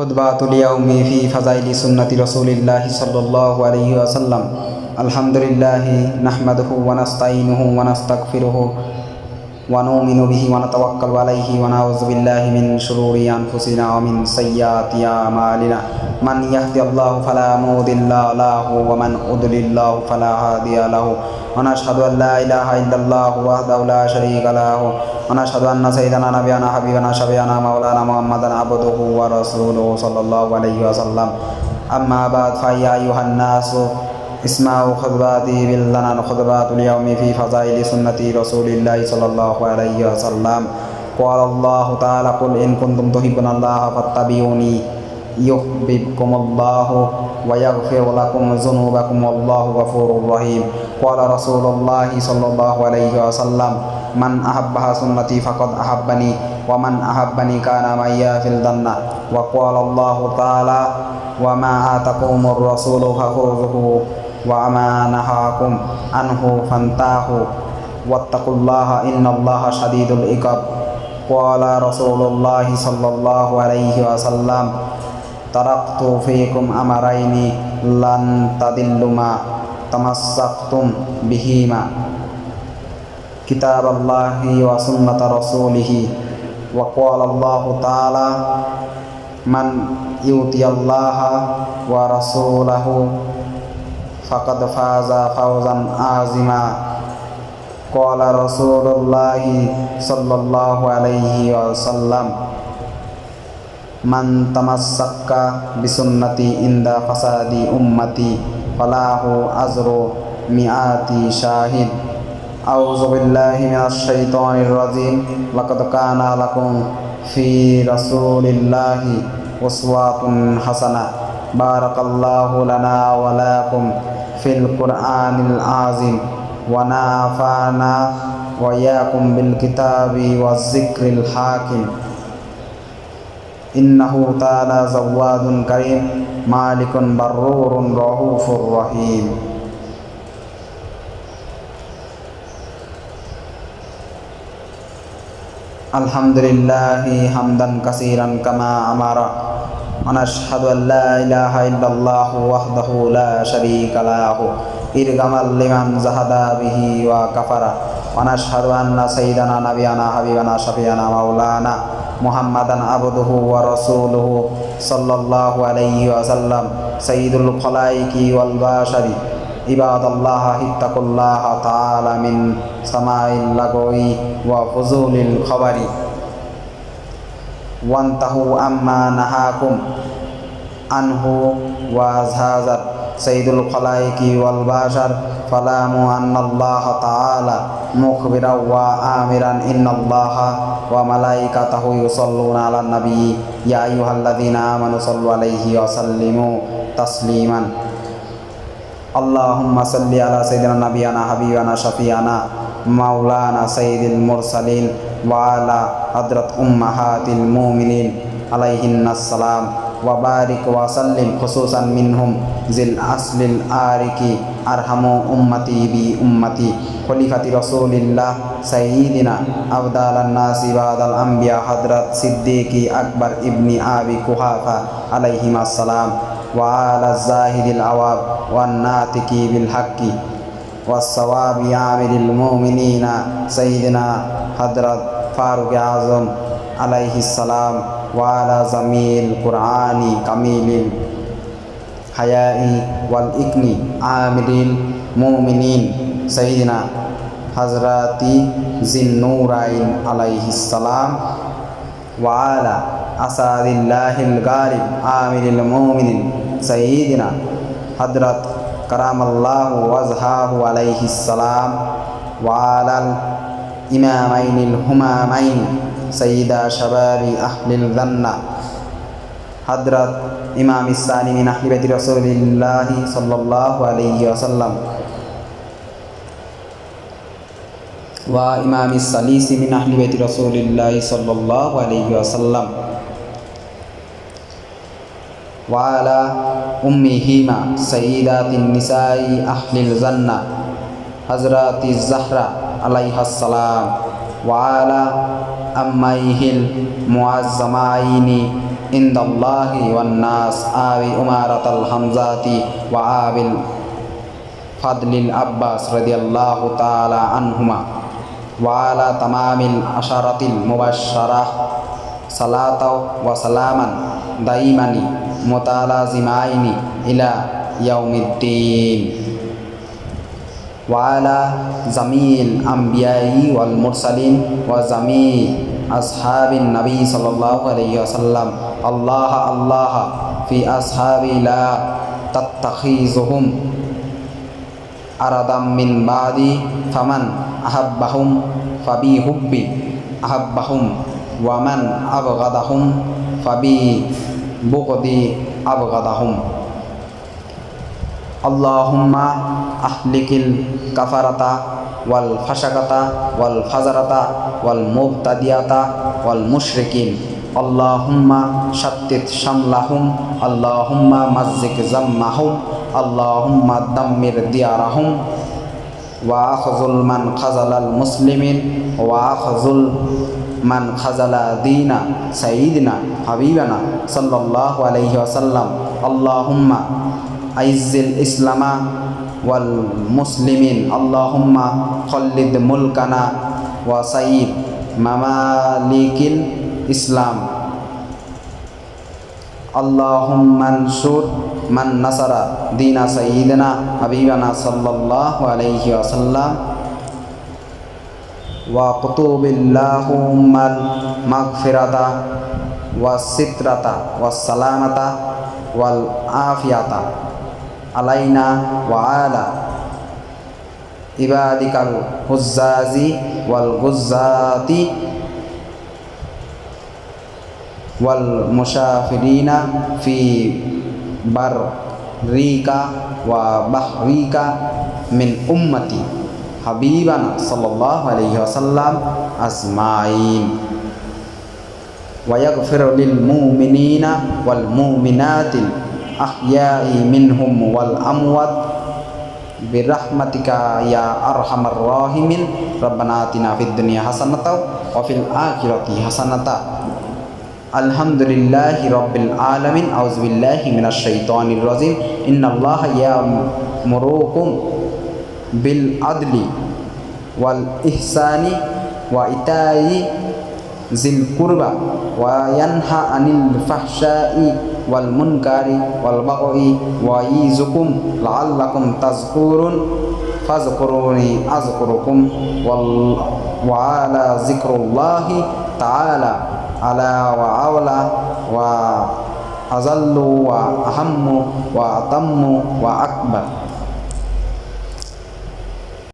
खुतबातुल यौमी फ़ी फ़ज़ाइलि सुन्नति रसूलिल्लाहि सल्लल्लाहु अलैहि वसल्लम। अल्हम्दुलिल्लाहि नहमदुहु व नस्तईनुहु व नस्तगफिरुहु व नुमिनु बिहि व नतवक्कलु अलैहि व नऊज़ु बिल्लाहि मिन शुरूरि अनफुसिना व मिन सय्यिआति अमालिना। मन यहदिल्लाहु फला मुदिल्ल लहु व मन युद्लिल्हु फला हादिय लहु। व नशहदु अन ला इलाहा इल्लल्लाहु वहदहु ला शरीका लहु व नशहदु अन्न सय्यिदना नबियना हबीबना शफीअना मौलाना मुहम्मदन अब्दुहु व रसूलुहु सल्लल्लाहु अलैहि वसल्लम। अम्मा बाद फ़या अय्युहन नासु इस्माउ खुतबाती बिल्लना खुतबातुल यौमी फ़ी फ़ज़ाइलि सुन्नति रसूलिल्लाहि सल्लल्लाहु अलैहि वसल्लम। क़ाल अल्लाहु तआला क़ुल इन कुंतुम तुहिब्बुनल्लाह फत्तबिऊनी युह्बिबकुमुल्लाहु व यग़फ़िर लकुम ज़ुनूबकुम वल्लाहु गफ़ूरुर रहीम। क़ाल रसूलुल्लाहि सल्लल्लाहु अलैहि वसल्लम मन अहब्ब सुन्नती फ़क़द अहब्बनी व मन अहब्बनी काना मइया फ़िल जन्नह। व क़ाल अल्लाहु तआला व मा आताकुमुर रसूलु फ़ख़ुज़ूहु व मा नहाकुम अन्हु फ़ंताहु वत्तक़ुल्लाह इन्नल्लाह शदीदुल इक़ाब। क़ाल रसूलुल्लाहि सल्लल्लाहु अलैहि वसल्लम तरक्तु फ़ीकुम अमरैनि लन तदिल्लु मा तमस्सक्तुम बिहिमा किताबल्लाहि व सुन्नत रसूलिहि। व क़ाल अल्लाहु तआला मन युतियल्लाह व रसूलहु फ़क़द फ़ाज़ा फ़ौज़न आज़िमा। क़ाल रसूलुल्लाहि सल्लल्लाहु अलैहि वसल्लम मन तमस्सक्का बिसुन्नती इंदा फ़सादी उम्मती फ़लाहु अज़्रु मिआती शाहिद। औज़ु बिल्लाहि मिनश शैतानिर रजीम। लक़द काना लकुम फ़ी रसूलिल्लाहि उस्वतुन हसना। बारकल्लाहु लना व लकुम फ़िल क़ुरआनिल आज़िम व नफ़अना व इय्याकुम बिल किताबि व ज़िक्रिल हाकिम। इन्नहु तआला ज़व्वादुन करीम मालिकुन बर्रुरुन रऊफ़ुर रहीम। अल्हम्दुलिल्लाहि हम्दन कसीरन कमा अमरा व नशहदु अन ला इलाहा इल्लल्लाहु वहदहु ला शरीका लहु इरगमल लिमन ज़हदा बिही व कफ़रा। व नशहदु अन्न सय्यिदना नबियना हबीबना शफीअना मौलाना मुहम्मदन अब्दुहु व रसूलुहु सल्लल्लाहु अलैहि वसल्लम सय्यिदुल खलाइक़ि वल बशरि। इबादल्लाह इत्तक़ुल्लाह तआला मिन समाइल लगवी व फ़ुज़ूलिल ख़बरि वंतहु अम्मा नहाकुम अन्हु व ज़ाज़त सय्यिदुल खलाइक़ि वल बशर। फ़अलमु अन्नल्लाह तआला मुख़बिरन व आमिरन इन्नल्लाह व मलाइकतहु युसल्लूना अलन नबी या अय्युहल्लज़ीना आमनु सल्लु अलैहि व सल्लिमू तस्लीमन। अल्लाहुम्मा सल्लि अला सय्यिदिना नबियना हबीबना शफीअना मौलाना सय्यिदिल मुरसलीन व अला हज़रत उम्महातिल मोमिनीन अलैहिन्नस्सलाम व बारिक व सल्लिम खुसूसन मिनहुम ज़िल अस्लिल आरिकी अरहमु उम्मती बि उम्मती खलीफती रसूलिल्लाह सय्यिदिना अफ़ज़लुन नासि बअदल अंबिया हज़रत सिद्दीक़ी अकबर इब्नी अबी कुहाफ़ा अलैहिस्सलाम व अला ज़ाहिदिल अवाब व नातिक़ी बिल हक़्क़ि वस्सवाबि आमिरिल मोमिनीना सय्यिदिना हज़रत फ़ारूक़ आज़म अलैहिस्सलाम व अला ज़मील क़ुरआनी कमीलिल हयाई वल इक्नी आमिरिल मोमिनीन सय्यिदिना हज़रती ज़िन्नूरैन अलैहिस्सलाम व अला असदिल्लाहिल गालिब आमिरिल मोमिनीन सय्यिदिना हज़रत करमल्लाहु वजहहु अलैहिस्सलाम व अलल इमामैनिल हुमामैन सय्यिदा शबाबि अहलिल जन्नह हज़रत इमाम इस्सानी मिन अहलि बैति रसूलिल्लाहि सल्लल्लाहु अलैहि वसल्लम व इमाम इस्सलीसी मिन अहलि बैति रसूलिल्लाहि सल्लल्लाहु अलैहि वसल्लम व अला उम्मिहिमा सय्यिदातिन निसाई अहलिल जन्नह हज़रति ज़हरा अलैहिस्सलाम व अला अम्मैहिल मुअज़्ज़माइनि ইনদাল্লাহি ওয়ান নাস আবি উমারাতাল হামজাতি ওয়া আবিল ফাদলিল আব্বাস রাদিয়াল্লাহু তাআলা আনহুমা ওয়া আলা তামামিল আশারাতিল মুবাশশারাহ সালাতাও ওয়া সালামান দাইমানি মুতালাজিমাইনি ইলা ইয়াউমিদ্দিন ওয়া আলা জামিল আমবিয়াই ওয়াল মুরসালিন ওয়া জামি আসহাবিন নবী সাল্লাল্লাহু আলাইহি ওয়াসাল্লাম আল্লাহ আল্লাহ ফি আসহাবি লা তাত্তাখিযুহুম আরাদাম মিন বাদি ফামান আহাব্বাহুম ফাবি হুব্বি আহাব্বাহুম ওয়া মান আবগাদাহুম ফাবি বুগদি আবগাদাহুম আল্লাহুম্মা আহলিকিল কাফারাতা ওয়াল ফাসাকাতা ওয়াল ফাজারাতা ওয়াল মুবতাদিয়াতা ওয়াল মুশরিকিন আল্লাহুম্মা শাত্তিত শামলাহুম আল্লাহুম্মা মাজ্জিক জাম্মাহুম আল্লাহুম্মা দাম্মির দিয়ারাহুম ওয়া আখযুল মান খাযালাল মুসলিমিন ওয়া আখযুল মান খাযালা দীনা সাইয়্যিদিনা হাবিবানা সাল্লাল্লাহু আলাইহি ওয়াসাল্লাম আল্লাহুম্মা আইজ্জিল ইসলামা ওয়াল মুসলিমিন আল্লাহুম্মা খল্লিদ মুলকানা ওয়া সাইয়্যিদ মামালিকিল ইসলাম আল্লাহুম্মা আনসুর মান নাসারা দীনা সাইয়্যিদিনা হাবিবানা সাল্লাল্লাহু আলাইহি ওয়াসাল্লাম ওয়া কুতুবিল্লাহুম্মাল মাগফিরাতা ওয়াস সিত্রাতা ওয়াস সালামাতা ওয়াল আফিয়াতা আলাইনা ওয়া আলা ইবাদিকাল হুজ্জাজি ওয়াল গুজ্জাতি ওয়াল মুসাফিরিনা ফি বাররিকা ওয়া বাহরিকা মিন উম্মতি হাবিবানা সাল্লাল্লাহু আলাইহি ওয়াসাল্লাম আজমাইন ওয়া ইয়াগফির লিল মুমিনিনা ওয়াল মুমিনাতিল আহইয়াই মিনহুম ওয়াল আমওয়াত বিরহমাতিকা ইয়া আরহামার রাহিমিন রব্বানা আতিনা ফিদ দুনিয়া হাসানাতাও ওয়া ফিল আখিরাতি হাসানাতা আলহামদুলিল্লাহি রাব্বিল আলামিন আউযু বিল্লাহি মিনাশ শাইতানির রাজিম ইন্নাল্লাহা ইয়া'মুরুকুম বিল আদলি ওয়াল ইহসানি ওয়া ইতাই জিল কুরবা ওয়া ইয়ানহা আনিল ফাহশাই ওয়াল মুনকারি ওয়াল বাগই ওয়া ইয়াইযুকুম লাআল্লাকুম তাযকুরুন ফাযকুরুনি আযকুরুকুম ওয়া আলা যিকরিল্লাহি তাআলা আলা ওয়া আওলা ওয়া আযাল্লু ওয়া আহাম্মু ওয়া আতাম্মু ওয়া আকবার।